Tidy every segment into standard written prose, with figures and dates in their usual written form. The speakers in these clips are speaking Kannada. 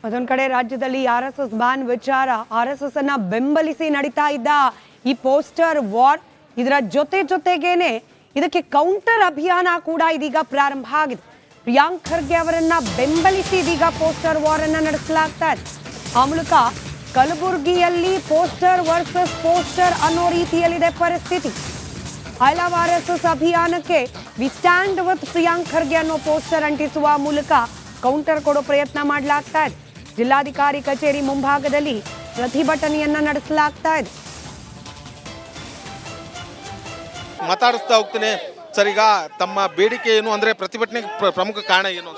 ಅದೊಂದು ಕಡೆ ರಾಜ್ಯದಲ್ಲಿ ಆರ್ಎಸ್ಎಸ್ ಬ್ಯಾನ್ ವಿಚಾರ ಆರ್ಎಸ್ಎಸ್ ಅನ್ನ ಬೆಂಬಲಿಸಿ ನಡೀತಾ ಇದ್ದ ಈ ಪೋಸ್ಟರ್ ವಾರ್ ಇದರ ಜೊತೆಗೇನೆ ಇದಕ್ಕೆ ಕೌಂಟರ್ ಅಭಿಯಾನ ಕೂಡ ಇದೀಗ ಪ್ರಾರಂಭ ಆಗಿದೆ. ಪ್ರಿಯಾಂಕ್ ಖರ್ಗೆ ಅವರನ್ನ ಬೆಂಬಲಿಸಿ ಇದೀಗ ಪೋಸ್ಟರ್ ವಾರ್ ಅನ್ನ ನಡೆಸಲಾಗ್ತಾ ಇದೆ. ಆ ಮೂಲಕ ಕಲಬುರಗಿಯಲ್ಲಿ ಪೋಸ್ಟರ್ ವರ್ಸಸ್ ಪೋಸ್ಟರ್ ಅನ್ನೋ ರೀತಿಯಲ್ಲಿದೆ ಪರಿಸ್ಥಿತಿ. ಐ ಲವ್ ಆರ್ಎಸ್ಎಸ್ ಅಭಿಯಾನಕ್ಕೆ we stand with Priyank Kharge ಅನ್ನೋ ಪೋಸ್ಟರ್ ಅಂಟಿಸುವ ಮೂಲಕ ಕೌಂಟರ್ ಕೊಡೋ ಪ್ರಯತ್ನ ಮಾಡಲಾಗ್ತಾ ಇದೆ. ಜಿಲ್ಲಾಧಿಕಾರಿ ಕಚೇರಿ ಮುಂಭಾಗದಲ್ಲಿ ಪ್ರತಿಭಟನೆಯನ್ನ ನಡೆಸಲಾಗ್ತಾ ಇದೆ. ಮಾತಾಡಿಸ್ತಾ ಹೋಗ್ತೀನಿ ಸರ್. ಈಗ ತಮ್ಮ ಬೇಡಿಕೆ ಏನು ಅಂದ್ರೆ ಪ್ರತಿಭಟನೆ ಪ್ರಮುಖ ಕಾರಣ ಏನು?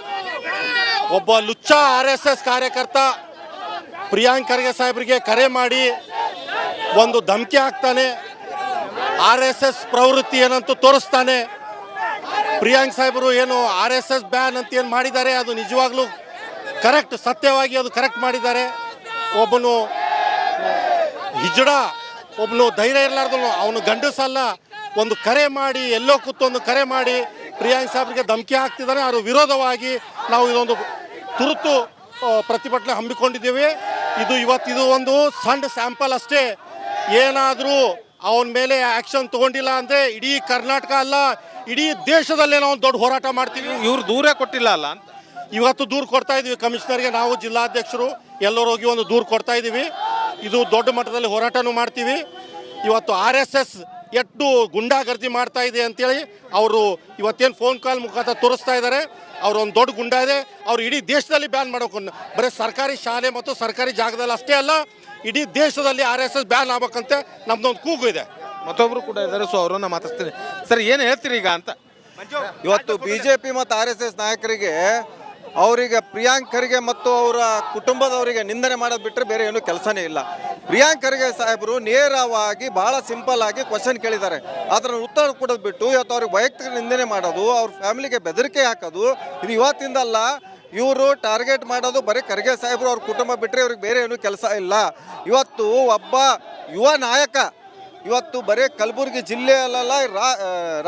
ಒಬ್ಬ ಲುಚ್ಚ ಆರ್ಎಸ್ಎಸ್ ಕಾರ್ಯಕರ್ತ ಪ್ರಿಯಾಂಕ್ ಖರ್ಗೆ ಸಾಹೇಬರಿಗೆ ಕರೆ ಮಾಡಿ ಒಂದು ಧಮಕಿ ಹಾಕ್ತಾನೆ, ಆರ್ಎಸ್ಎಸ್ ಪ್ರವೃತ್ತಿ ಏನಂತೂ ತೋರಿಸ್ತಾನೆ. ಪ್ರಿಯಾಂಕ್ ಸಾಹೇಬರು ಏನು ಆರ್ಎಸ್ಎಸ್ ಬ್ಯಾನ್ ಅಂತ ಏನು ಮಾಡಿದ್ದಾರೆ ಅದು ನಿಜವಾಗ್ಲೂ ಕರೆಕ್ಟ್, ಸತ್ಯವಾಗಿ ಅದು ಕರೆಕ್ಟ್ ಮಾಡಿದ್ದಾರೆ. ಒಬ್ಬನು ಹಿಜಡ, ಒಬ್ಬನು ಧೈರ್ಯ ಇರಲಾರ್ದನು, ಅವನು ಗಂಡಸಲ್ಲ, ಒಂದು ಕರೆ ಮಾಡಿ ಎಲ್ಲೋ ಕೂತೊಂದು ಕರೆ ಮಾಡಿ ಪ್ರಿಯಾಂಕ್ ಸಾಹೇಬ್ರಿಗೆ ಧಮಕಿ ಹಾಕ್ತಿದ್ದಾನೆ. ಅದರ ವಿರೋಧವಾಗಿ ನಾವು ಇದೊಂದು ತುರ್ತು ಪ್ರತಿಭಟನೆ ಹಮ್ಮಿಕೊಂಡಿದ್ದೀವಿ. ಇದು ಒಂದು ಸಣ್ಣ ಸ್ಯಾಂಪಲ್ ಅಷ್ಟೇ. ಏನಾದರೂ ಅವನ ಮೇಲೆ ಆ್ಯಕ್ಷನ್ ತೊಗೊಂಡಿಲ್ಲ ಅಂದರೆ ಇಡೀ ಕರ್ನಾಟಕ ಅಲ್ಲ, ಇಡೀ ದೇಶದಲ್ಲೇ ನಾವು ದೊಡ್ಡ ಹೋರಾಟ ಮಾಡ್ತೀವಿ. ಇವ್ರು ದೂರೇ ಕೊಟ್ಟಿಲ್ಲ ಅಲ್ಲ ಅಂತ ಇವತ್ತು ದೂರು ಕೊಡ್ತಾ ಇದ್ದೀವಿ ಕಮಿಷನರ್ಗೆ. ನಾವು ಜಿಲ್ಲಾಧ್ಯಕ್ಷರು ಎಲ್ಲರೂ ಹೋಗಿ ಒಂದು ದೂರು ಕೊಡ್ತಾ ಇದ್ದೀವಿ. ಇದು ದೊಡ್ಡ ಮಟ್ಟದಲ್ಲಿ ಹೋರಾಟನೂ ಮಾಡ್ತೀವಿ. ಇವತ್ತು RSS ಎಷ್ಟು ಗುಂಡಾಗರ್ದಿ ಮಾಡ್ತಾ ಇದೆ ಅಂತೇಳಿ ಅವರು ಇವತ್ತೇನು ಫೋನ್ ಕಾಲ್ ಮುಖಾಂತರ ತೋರಿಸ್ತಾ ಇದ್ದಾರೆ. ಅವರು ಒಂದು ದೊಡ್ಡ ಗುಂಡ ಇದೆ. ಅವ್ರು ಇಡೀ ದೇಶದಲ್ಲಿ ಬ್ಯಾನ್ ಮಾಡಬೇಕು. ಬರೀ ಸರ್ಕಾರಿ ಶಾಲೆ ಮತ್ತು ಸರ್ಕಾರಿ ಜಾಗದಲ್ಲಿ ಅಷ್ಟೇ ಅಲ್ಲ, ಇಡೀ ದೇಶದಲ್ಲಿ RSS ಬ್ಯಾನ್ ಆಗ್ಬೇಕಂತ ನಮ್ದೊಂದು ಕೂಗು ಇದೆ. ಮತ್ತೊಬ್ರು ಕೂಡ ಇದ್ದಾರೆ, ಸೊ ಅವರನ್ನ ಮಾತಾಡ್ತೀನಿ. ಸರ್ ಏನು ಹೇಳ್ತೀರಿ ಈಗ ಅಂತ? ಇವತ್ತು BJP ಮತ್ತು RSS ನಾಯಕರಿಗೆ ಅವರಿಗೆ ಪ್ರಿಯಾಂಕ್ ಖರ್ಗೆ ಮತ್ತು ಅವರ ಕುಟುಂಬದವರಿಗೆ ನಿಂದನೆ ಮಾಡೋದು ಬಿಟ್ಟರೆ ಬೇರೆ ಏನೂ ಕೆಲಸನೇ ಇಲ್ಲ. ಪ್ರಿಯಾಂಕ್ ಖರ್ಗೆ ಸಾಹೇಬರು ನೇರವಾಗಿ ಭಾಳ ಸಿಂಪಲ್ ಆಗಿ ಕ್ವಶನ್ ಕೇಳಿದ್ದಾರೆ. ಅದರ ಉತ್ತರ ಕೊಡೋದು ಬಿಟ್ಟು ಇವತ್ತು ಅವ್ರಿಗೆ ವೈಯಕ್ತಿಕ ನಿಂದನೆ ಮಾಡೋದು, ಅವ್ರ ಫ್ಯಾಮಿಲಿಗೆ ಬೆದರಿಕೆ ಹಾಕೋದು, ಇದು ಇವತ್ತಿಂದಲ್ಲ. ಇವರು ಟಾರ್ಗೆಟ್ ಮಾಡೋದು ಬರೀ ಖರ್ಗೆ ಸಾಹೇಬರು ಅವ್ರ ಕುಟುಂಬ ಬಿಟ್ಟರೆ ಇವ್ರಿಗೆ ಬೇರೆ ಏನೂ ಕೆಲಸ ಇಲ್ಲ. ಇವತ್ತು ಒಬ್ಬ ಯುವ ನಾಯಕ ಇವತ್ತು ಬರೀ ಕಲಬುರಗಿ ಜಿಲ್ಲೆಯಲ್ಲ,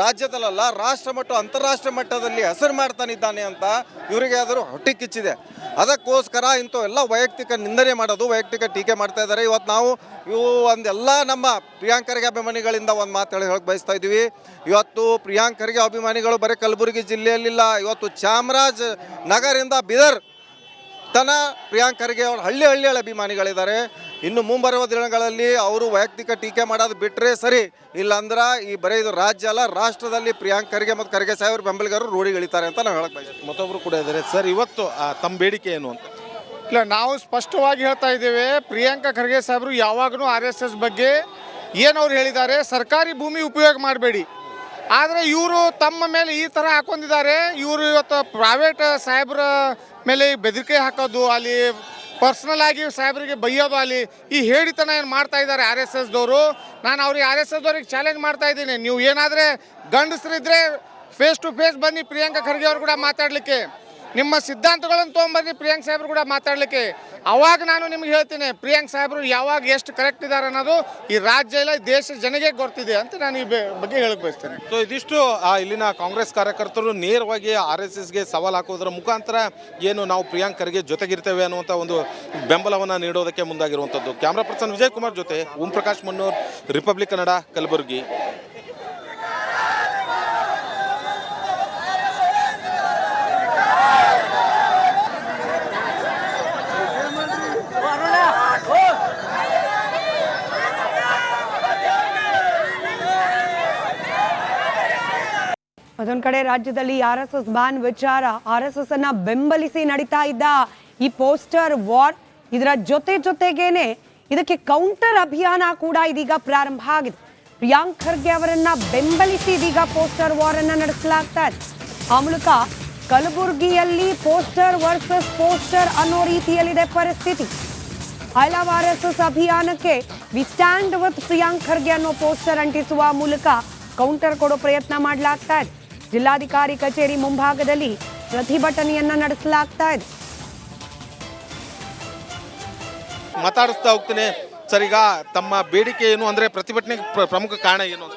ರಾಜ್ಯದಲ್ಲ, ರಾಷ್ಟ್ರ ಮತ್ತು ಅಂತಾರಾಷ್ಟ್ರೀಯ ಮಟ್ಟದಲ್ಲಿ ಹೆಸರು ಮಾಡ್ತಾನಿದ್ದಾನೆ ಅಂತ ಇವರಿಗೆ ಆದರೂ ಹೊಟ್ಟೆ ಕಿಚ್ಚಿದೆ. ಅದಕ್ಕೋಸ್ಕರ ಇಂಥವೆಲ್ಲ ವೈಯಕ್ತಿಕ ನಿಂದನೆ ಮಾಡೋದು, ವೈಯಕ್ತಿಕ ಟೀಕೆ ಮಾಡ್ತಾ ಇದ್ದಾರೆ. ಇವತ್ತು ನಾವು ಒಂದೆಲ್ಲ ನಮ್ಮ ಪ್ರಿಯಾಂಕ್ ಖರ್ಗೆ ಅಭಿಮಾನಿಗಳಿಂದ ಒಂದು ಮಾತು ಹೇಳಕ್ಕೆ ಬಯಸ್ತಾ ಇದ್ದೀವಿ. ಇವತ್ತು ಪ್ರಿಯಾಂಕ್ ಖರ್ಗೆ ಅಭಿಮಾನಿಗಳು ಬರೀ ಕಲಬುರಗಿ ಜಿಲ್ಲೆಯಲ್ಲಿಲ್ಲ, ಇವತ್ತು ಚಾಮರಾಜ ನಗರದಿಂದ ಬೀದರ್ ತನ ಪ್ರಿಯಾಂಕ್ ಖರ್ಗೆ ಅವ್ರ ಹಳ್ಳಿ ಅಭಿಮಾನಿಗಳಿದ್ದಾರೆ. ಇನ್ನು ಮುಂಬರುವ ದಿನಗಳಲ್ಲಿ ಅವರು ವೈಯಕ್ತಿಕ ಟೀಕೆ ಮಾಡೋದು ಬಿಟ್ಟರೆ ಸರಿ, ಇಲ್ಲಾಂದ್ರೆ ಈ ಬರೀ ಇದು ರಾಜ್ಯ ಅಲ್ಲ, ರಾಷ್ಟ್ರದಲ್ಲಿ ಪ್ರಿಯಾಂಕ್ ಖರ್ಗೆ ಮತ್ತು ಖರ್ಗೆ ಸಾಹೇಬ್ರ ಬೆಂಬಲಿಗರು ರೂಢಿಗಳಿತಾರೆ ಅಂತ ನಾವು ಹೇಳಕ್ ಬಯಸ್ತೀವಿ. ಮತ್ತೊಬ್ರು ಕೂಡ ಇದ್ದಾರೆ. ಸರ್ ಇವತ್ತು ತಮ್ಮ ಬೇಡಿಕೆ ಏನು ಅಂತ? ಇಲ್ಲ, ನಾವು ಸ್ಪಷ್ಟವಾಗಿ ಹೇಳ್ತಾ ಇದ್ದೇವೆ, ಪ್ರಿಯಾಂಕ ಖರ್ಗೆ ಸಾಹೇಬರು ಯಾವಾಗಲೂ RSS ಬಗ್ಗೆ ಏನವ್ರು ಹೇಳಿದ್ದಾರೆ, ಸರ್ಕಾರಿ ಭೂಮಿ ಉಪಯೋಗ ಮಾಡಬೇಡಿ. ಆದರೆ ಇವರು ತಮ್ಮ ಮೇಲೆ ಈ ಥರ ಹಾಕೊಂಡಿದ್ದಾರೆ. ಇವರು ಇವತ್ತು ಪ್ರೈವೇಟ್ ಸಾಹೇಬ್ರ ಮೇಲೆ ಬೆದರಿಕೆ ಹಾಕೋದು, ಅಲ್ಲಿ ಪರ್ಸ್ನಲ್ ಆಗಿ ಸಾಹೇಬ್ರಿಗೆ ಬೈಯೋದು, ಅಲ್ಲಿ ಈ ಹೇಳಿತನ ಏನು ಮಾಡ್ತಾ ಇದ್ದಾರೆ RSSದವರು. ನಾನು ಅವ್ರಿಗೆ RSSದವ್ರಿಗೆ ಚಾಲೆಂಜ್ ಮಾಡ್ತಾ ಇದ್ದೀನಿ, ನೀವು ಏನಾದರೆ ಗಂಡಸರಿದ್ದರೆ ಫೇಸ್ ಟು ಫೇಸ್ ಬನ್ನಿ ಪ್ರಿಯಾಂಕ ಖರ್ಗೆ ಅವರು ಕೂಡ ಮಾತಾಡಲಿಕ್ಕೆ, ನಿಮ್ಮ ಸಿದ್ಧಾಂತಗಳನ್ನು ತೊಗೊಂಬನ್ನಿ ಪ್ರಿಯಾಂಕ್ ಸಾಹೇಬ್ರು ಕೂಡ ಮಾತಾಡಲಿಕ್ಕೆ. ಅವಾಗ ನಾನು ನಿಮ್ಗೆ ಹೇಳ್ತೀನಿ ಪ್ರಿಯಾಂಕ್ ಸಾಹೇಬರು ಯಾವಾಗ ಎಷ್ಟು ಕರೆಕ್ಟ್ ಇದ್ದಾರೆ ಅನ್ನೋದು ಈ ರಾಜ್ಯ ಇಲ್ಲ, ದೇಶ ಜನಗೆ ಗೊತ್ತಿದೆ ಅಂತ ನಾನು ಈ ಬಗ್ಗೆ ಹೇಳಕ್ಕೆ ಬಯಸ್ತೇನೆ. ಸೊ ಇದಿಷ್ಟು ಇಲ್ಲಿನ ಕಾಂಗ್ರೆಸ್ ಕಾರ್ಯಕರ್ತರು ನೇರವಾಗಿ RSSಗೆ ಸವಾಲು ಹಾಕೋದ್ರ ಮುಖಾಂತರ ಏನು ನಾವು ಪ್ರಿಯಾಂಕ್ ಖರ್ಗೆ ಜೊತೆಗಿರ್ತೇವೆ ಅನ್ನುವಂಥ ಒಂದು ಬೆಂಬಲವನ್ನು ನೀಡೋದಕ್ಕೆ ಮುಂದಾಗಿರುವಂಥದ್ದು. ಕ್ಯಾಮ್ರಾ ಪರ್ಸನ್ ವಿಜಯ್ ಕುಮಾರ್ ಜೊತೆ ಓಂ ಪ್ರಕಾಶ್ ಮನ್ನೂರ್, ರಿಪಬ್ಲಿಕ್ ಕನ್ನಡ, ಕಲಬುರಗಿ. ಅದೊಂದು ಕಡೆ ರಾಜ್ಯದಲ್ಲಿ ಆರ್ಎಸ್ಎಸ್ ಬ್ಯಾನ್ ವಿಚಾರ ಆರ್ಎಸ್ಎಸ್ ಅನ್ನ ಬೆಂಬಲಿಸಿ ನಡೀತಾ ಇದ್ದ ಈ ಪೋಸ್ಟರ್ ವಾರ್ ಇದರ ಜೊತೆಗೇನೆ ಇದಕ್ಕೆ ಕೌಂಟರ್ ಅಭಿಯಾನ ಕೂಡ ಇದೀಗ ಪ್ರಾರಂಭ ಆಗಿದೆ. ಪ್ರಿಯಾಂಕ್ ಖರ್ಗೆ ಅವರನ್ನ ಬೆಂಬಲಿಸಿ ಇದೀಗ ಪೋಸ್ಟರ್ ವಾರ್ ಅನ್ನ ನಡೆಸಲಾಗ್ತಾ ಇದೆ. ಆ ಮೂಲಕ ಕಲಬುರಗಿಯಲ್ಲಿ ಪೋಸ್ಟರ್ ವರ್ಸಸ್ ಪೋಸ್ಟರ್ ಅನ್ನೋ ರೀತಿಯಲ್ಲಿದೆ ಪರಿಸ್ಥಿತಿ. ಐ ಲವ್ ಆರ್ಎಸ್ಎಸ್ ಅಭಿಯಾನಕ್ಕೆ we stand with Priyank Kharge ಅನ್ನೋ ಪೋಸ್ಟರ್ ಅಂಟಿಸುವ ಮೂಲಕ ಕೌಂಟರ್ ಕೊಡೋ ಪ್ರಯತ್ನ ಮಾಡಲಾಗ್ತಾ ಇದೆ. ಜಿಲ್ಲಾಧಿಕಾರಿ ಕಚೇರಿ ಮುಂಭಾಗದಲ್ಲಿ ಪ್ರತಿಭಟನೆಯನ್ನ ನಡೆಸಲಾಗ್ತಾ ಇದೆ. ಮಾತಾಡಿಸ್ತಾ ಹೋಗ್ತೀನಿ ಸರ್. ಈಗ ತಮ್ಮ ಬೇಡಿಕೆ ಏನು ಅಂದ್ರೆ ಪ್ರತಿಭಟನೆ ಪ್ರಮುಖ ಕಾರಣ ಏನು?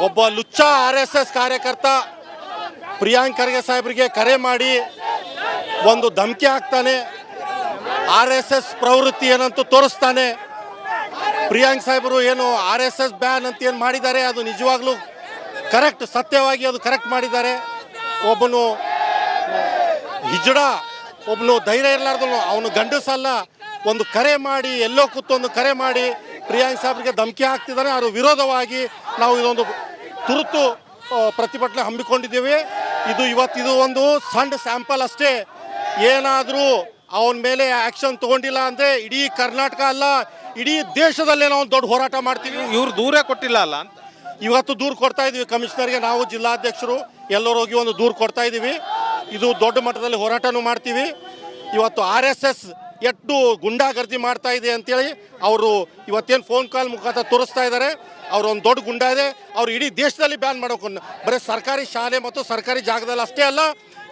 ಒಬ್ಬ ಲುಚ್ಚ RSS ಕಾರ್ಯಕರ್ತ ಪ್ರಿಯಾಂಕ್ ಖರ್ಗೆ ಸಾಹೇಬರಿಗೆ ಕರೆ ಮಾಡಿ ಒಂದು ಧಮಕಿ ಹಾಕ್ತಾನೆ, RSS ಪ್ರವೃತ್ತಿ ಏನಂತೂ ತೋರಿಸ್ತಾನೆ. ಪ್ರಿಯಾಂಕ್ ಸಾಹೇಬರು ಏನು RSS ಬ್ಯಾನ್ ಅಂತ ಏನು ಮಾಡಿದ್ದಾರೆ ಅದು ನಿಜವಾಗ್ಲೂ ಕರೆಕ್ಟ್, ಸತ್ಯವಾಗಿ ಅದು ಕರೆಕ್ಟ್ ಮಾಡಿದ್ದಾರೆ. ಒಬ್ಬನು ಹಿಜಡ, ಒಬ್ಬನು ಧೈರ್ಯ ಇರಲಾರ್ದನು, ಅವನು ಗಂಡಸಲ್ಲ, ಒಂದು ಕರೆ ಮಾಡಿ ಎಲ್ಲೋ ಕೂತೊಂದು ಕರೆ ಮಾಡಿ ಪ್ರಿಯಾಂಕ್ ಸಾಹೇಬ್ರಿಗೆ ಧಮಕಿ ಹಾಕ್ತಿದ್ದಾನೆ. ಅದರ ವಿರೋಧವಾಗಿ ನಾವು ಇದೊಂದು ತುರ್ತು ಪ್ರತಿಭಟನೆ ಹಮ್ಮಿಕೊಂಡಿದ್ದೀವಿ. ಇದು ಒಂದು ಸಣ್ಣ ಸ್ಯಾಂಪಲ್ ಅಷ್ಟೇ. ಏನಾದರೂ ಅವನ ಮೇಲೆ ಆ್ಯಕ್ಷನ್ ತೊಗೊಂಡಿಲ್ಲ ಅಂದರೆ ಇಡೀ ಕರ್ನಾಟಕ ಅಲ್ಲ, ಇಡೀ ದೇಶದಲ್ಲೇ ನಾವು ದೊಡ್ಡ ಹೋರಾಟ ಮಾಡ್ತೀವಿ. ಇವ್ರು ದೂರೇ ಕೊಟ್ಟಿಲ್ಲ ಅಲ್ಲ ಅಂತ ಇವತ್ತು ದೂರು ಕೊಡ್ತಾ ಇದ್ದೀವಿ ಕಮಿಷನರ್ಗೆ. ನಾವು ಜಿಲ್ಲಾಧ್ಯಕ್ಷರು ಎಲ್ಲರೂ ಹೋಗಿ ಒಂದು ದೂರು ಕೊಡ್ತಾ ಇದ್ದೀವಿ. ಇದು ದೊಡ್ಡ ಮಟ್ಟದಲ್ಲಿ ಹೋರಾಟನೂ ಮಾಡ್ತೀವಿ. ಇವತ್ತು RSS ಎಷ್ಟು ಗುಂಡಾಗರ್ದಿ ಮಾಡ್ತಾ ಇದೆ ಅಂತೇಳಿ ಅವರು ಇವತ್ತೇನು ಫೋನ್ ಕಾಲ್ ಮುಖಾಂತರ ತೋರಿಸ್ತಾ ಇದ್ದಾರೆ. ಅವರು ಒಂದು ದೊಡ್ಡ ಗುಂಡ ಇದೆ, ಅವ್ರು ಇಡೀ ದೇಶದಲ್ಲಿ ಬ್ಯಾನ್ ಮಾಡೋಕೆ, ಬರೀ ಸರ್ಕಾರಿ ಶಾಲೆ ಮತ್ತು ಸರ್ಕಾರಿ ಜಾಗದಲ್ಲಿ ಅಷ್ಟೇ ಅಲ್ಲ,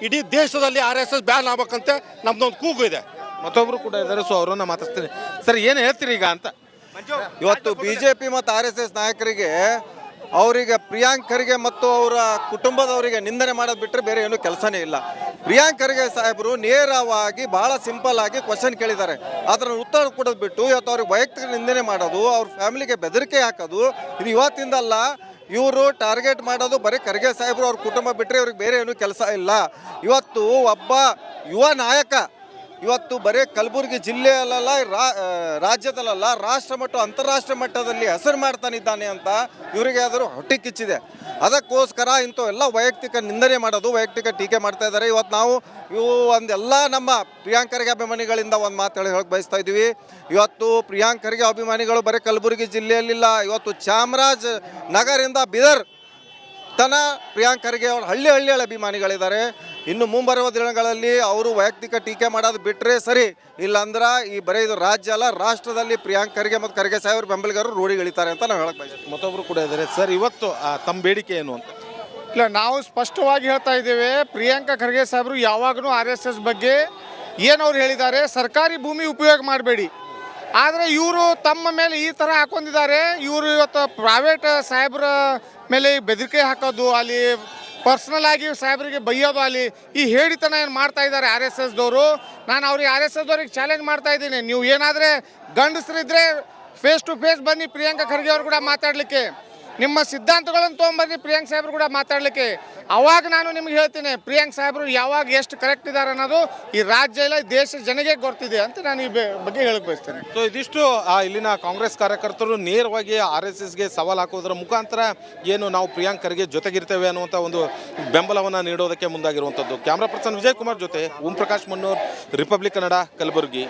ಇಡೀ ದೇಶದಲ್ಲಿ RSS ಬ್ಯಾನ್ ಆಗ್ಬೇಕಂತ ನಮ್ದೊಂದು ಕೂಗು ಇದೆ. ಮತ್ತೊಬ್ರು ಕೂಡ ಇದ್ದಾರೆ, ಸೊ ಅವರನ್ನ ಮಾತಾಡ್ತೀನಿ. ಸರ್, ಏನು ಹೇಳ್ತೀರಿ ಈಗ ಅಂತ? ಇವತ್ತು BJP ಮತ್ತು RSS ನಾಯಕರಿಗೆ, ಅವರಿಗೆ ಪ್ರಿಯಾಂಕ್ ಖರ್ಗೆ ಮತ್ತು ಅವರ ಕುಟುಂಬದವರಿಗೆ ನಿಂದನೆ ಮಾಡೋದು ಬಿಟ್ಟರೆ ಬೇರೆ ಏನೂ ಕೆಲಸನೇ ಇಲ್ಲ. ಪ್ರಿಯಾಂಕ್ ಖರ್ಗೆ ಸಾಹೇಬರು ನೇರವಾಗಿ ಬಹಳ ಸಿಂಪಲ್ ಆಗಿ ಕ್ವಶನ್ ಕೇಳಿದ್ದಾರೆ. ಅದರ ಉತ್ತರ ಕೊಡೋದು ಬಿಟ್ಟು ಇವತ್ತು ಅವ್ರಿಗೆ ವೈಯಕ್ತಿಕ ನಿಂದನೆ ಮಾಡೋದು, ಅವ್ರ ಫ್ಯಾಮಿಲಿಗೆ ಬೆದರಿಕೆ ಹಾಕೋದು, ಇದು ಇವತ್ತಿಂದಲ್ಲ. ಇವರು ಟಾರ್ಗೆಟ್ ಮಾಡೋದು ಬರೀ ಖರ್ಗೆ ಸಾಹೇಬರು ಅವ್ರ ಕುಟುಂಬ ಬಿಟ್ಟರೆ ಇವ್ರಿಗೆ ಬೇರೆ ಏನೂ ಕೆಲಸ ಇಲ್ಲ. ಇವತ್ತು ಒಬ್ಬ ಯುವ ನಾಯಕ ಇವತ್ತು ಬರೀ ಕಲಬುರಗಿ ಜಿಲ್ಲೆಯಲ್ಲ, ರಾಜ್ಯದಲ್ಲ, ರಾಷ್ಟ್ರ ಮತ್ತು ಅಂತಾರಾಷ್ಟ್ರೀಯ ಮಟ್ಟದಲ್ಲಿ ಹೆಸರು ಮಾಡ್ತಾನಿದ್ದಾನೆ ಅಂತ ಇವರಿಗೆ ಆದರೂ ಹೊಟ್ಟೆ ಕಿಚ್ಚಿದೆ. ಅದಕ್ಕೋಸ್ಕರ ಇಂಥವೆಲ್ಲ ವೈಯಕ್ತಿಕ ನಿಂದನೆ ಮಾಡೋದು, ವೈಯಕ್ತಿಕ ಟೀಕೆ ಮಾಡ್ತಾ ಇದ್ದಾರೆ. ಇವತ್ತು ನಾವು ಒಂದೆಲ್ಲ ನಮ್ಮ ಪ್ರಿಯಾಂಕ್ ಖರ್ಗೆ ಅಭಿಮಾನಿಗಳಿಂದ ಒಂದು ಮಾತು ಹೇಳಕ್ಕೆ ಬಯಸ್ತಾ ಇದ್ದೀವಿ. ಇವತ್ತು ಪ್ರಿಯಾಂಕ್ ಖರ್ಗೆ ಅಭಿಮಾನಿಗಳು ಬರೀ ಕಲಬುರಗಿ ಜಿಲ್ಲೆಯಲ್ಲಿಲ್ಲ, ಇವತ್ತು ಚಾಮರಾಜ ನಗರದಿಂದ ಬೀದರ್ ತನ ಪ್ರಿಯಾಂಕ್ ಖರ್ಗೆ ಅವ್ರ ಹಳ್ಳಿ ಅಭಿಮಾನಿಗಳಿದ್ದಾರೆ. ಇನ್ನು ಮುಂಬರುವ ದಿನಗಳಲ್ಲಿ ಅವರು ವೈಯಕ್ತಿಕ ಟೀಕೆ ಮಾಡೋದು ಬಿಟ್ಟರೆ ಸರಿ, ಇಲ್ಲಾಂದ್ರೆ ಈ ಬರೀ ಇದು ರಾಜ್ಯ ಅಲ್ಲ, ರಾಷ್ಟ್ರದಲ್ಲಿ ಪ್ರಿಯಾಂಕ್ ಖರ್ಗೆ ಮತ್ತು ಖರ್ಗೆ ಸಾಹೇಬ್ರ ಬೆಂಬಲಿಗರು ರೂಢಿಗಳಿತಾರೆ ಅಂತ ನಾವು ಹೇಳಕ್ ಬಯಸ್ತೀವಿ. ಮತ್ತೊಬ್ರು ಕೂಡ ಇದ್ದಾರೆ. ಸರ್, ಇವತ್ತು ತಮ್ಮ ಬೇಡಿಕೆ ಏನು ಅಂತ? ಇಲ್ಲ, ನಾವು ಸ್ಪಷ್ಟವಾಗಿ ಹೇಳ್ತಾ ಇದ್ದೇವೆ, ಪ್ರಿಯಾಂಕ ಖರ್ಗೆ ಸಾಹೇಬರು ಯಾವಾಗಲೂ RSS ಬಗ್ಗೆ ಏನವ್ರು ಹೇಳಿದ್ದಾರೆ, ಸರ್ಕಾರಿ ಭೂಮಿ ಉಪಯೋಗ ಮಾಡಬೇಡಿ. ಆದರೆ ಇವರು ತಮ್ಮ ಮೇಲೆ ಈ ಥರ ಹಾಕೊಂಡಿದ್ದಾರೆ. ಇವರು ಇವತ್ತು ಪ್ರೈವೇಟ್ ಸಾಹೇಬ್ರ ಮೇಲೆ ಬೆದರಿಕೆ ಹಾಕೋದು, ಅಲ್ಲಿ ಪರ್ಸ್ನಲ್ ಆಗಿ ಸಾಹೇಬ್ರಿಗೆ ಬೈಯೋದು, ಅಲ್ಲಿ ಈ ಹೇಳಿತನ ಏನು ಮಾಡ್ತಾ ಇದ್ದಾರೆ RSSದವರು. ನಾನು ಅವ್ರಿಗೆ RSSದವ್ರಿಗೆ ಚಾಲೆಂಜ್ ಮಾಡ್ತಾ ಇದ್ದೀನಿ, ನೀವು ಏನಾದರೆ ಗಂಡಸರಿದ್ದರೆ ಫೇಸ್ ಟು ಫೇಸ್ ಬನ್ನಿ ಪ್ರಿಯಾಂಕ ಖರ್ಗೆ ಅವ್ರು ಕೂಡ ಮಾತಾಡಲಿಕ್ಕೆ, ನಿಮ್ಮ ಸಿದ್ಧಾಂತಗಳನ್ನು ತೊಗೊಂಬನ್ನಿ ಪ್ರಿಯಾಂಕ್ ಸಾಹೇಬ್ರು ಕೂಡ ಮಾತಾಡಲಿಕ್ಕೆ. ಅವಾಗ ನಾನು ನಿಮ್ಗೆ ಹೇಳ್ತೀನಿ ಪ್ರಿಯಾಂಕ್ ಸಾಹೇಬರು ಯಾವಾಗ ಎಷ್ಟು ಕರೆಕ್ಟ್ ಇದ್ದಾರೆ ಅನ್ನೋದು ಈ ರಾಜ್ಯ ಇಲ್ಲ, ದೇಶ ಜನಗೆ ಗೊತ್ತಿದೆ ಅಂತ ನಾನು ಈ ಬಗ್ಗೆ ಹೇಳಕ್ಕೆ ಬಯಸ್ತೇನೆ. ಸೊ ಇದಿಷ್ಟು ಇಲ್ಲಿನ ಕಾಂಗ್ರೆಸ್ ಕಾರ್ಯಕರ್ತರು ನೇರವಾಗಿ RSSಗೆ ಸವಾಲು ಹಾಕೋದ್ರ ಮುಖಾಂತರ ಏನು ನಾವು ಪ್ರಿಯಾಂಕ್ ಖರ್ಗೆ ಜೊತೆಗಿರ್ತೇವೆ ಅನ್ನುವಂಥ ಒಂದು ಬೆಂಬಲವನ್ನು ನೀಡೋದಕ್ಕೆ ಮುಂದಾಗಿರುವಂಥದ್ದು. ಕ್ಯಾಮ್ರಾ ಪರ್ಸನ್ ವಿಜಯ್ ಕುಮಾರ್ ಜೊತೆ ಓಂ ಪ್ರಕಾಶ್ ಮನ್ನೂರ್, ರಿಪಬ್ಲಿಕ್ ಕನ್ನಡ, ಕಲಬುರಗಿ.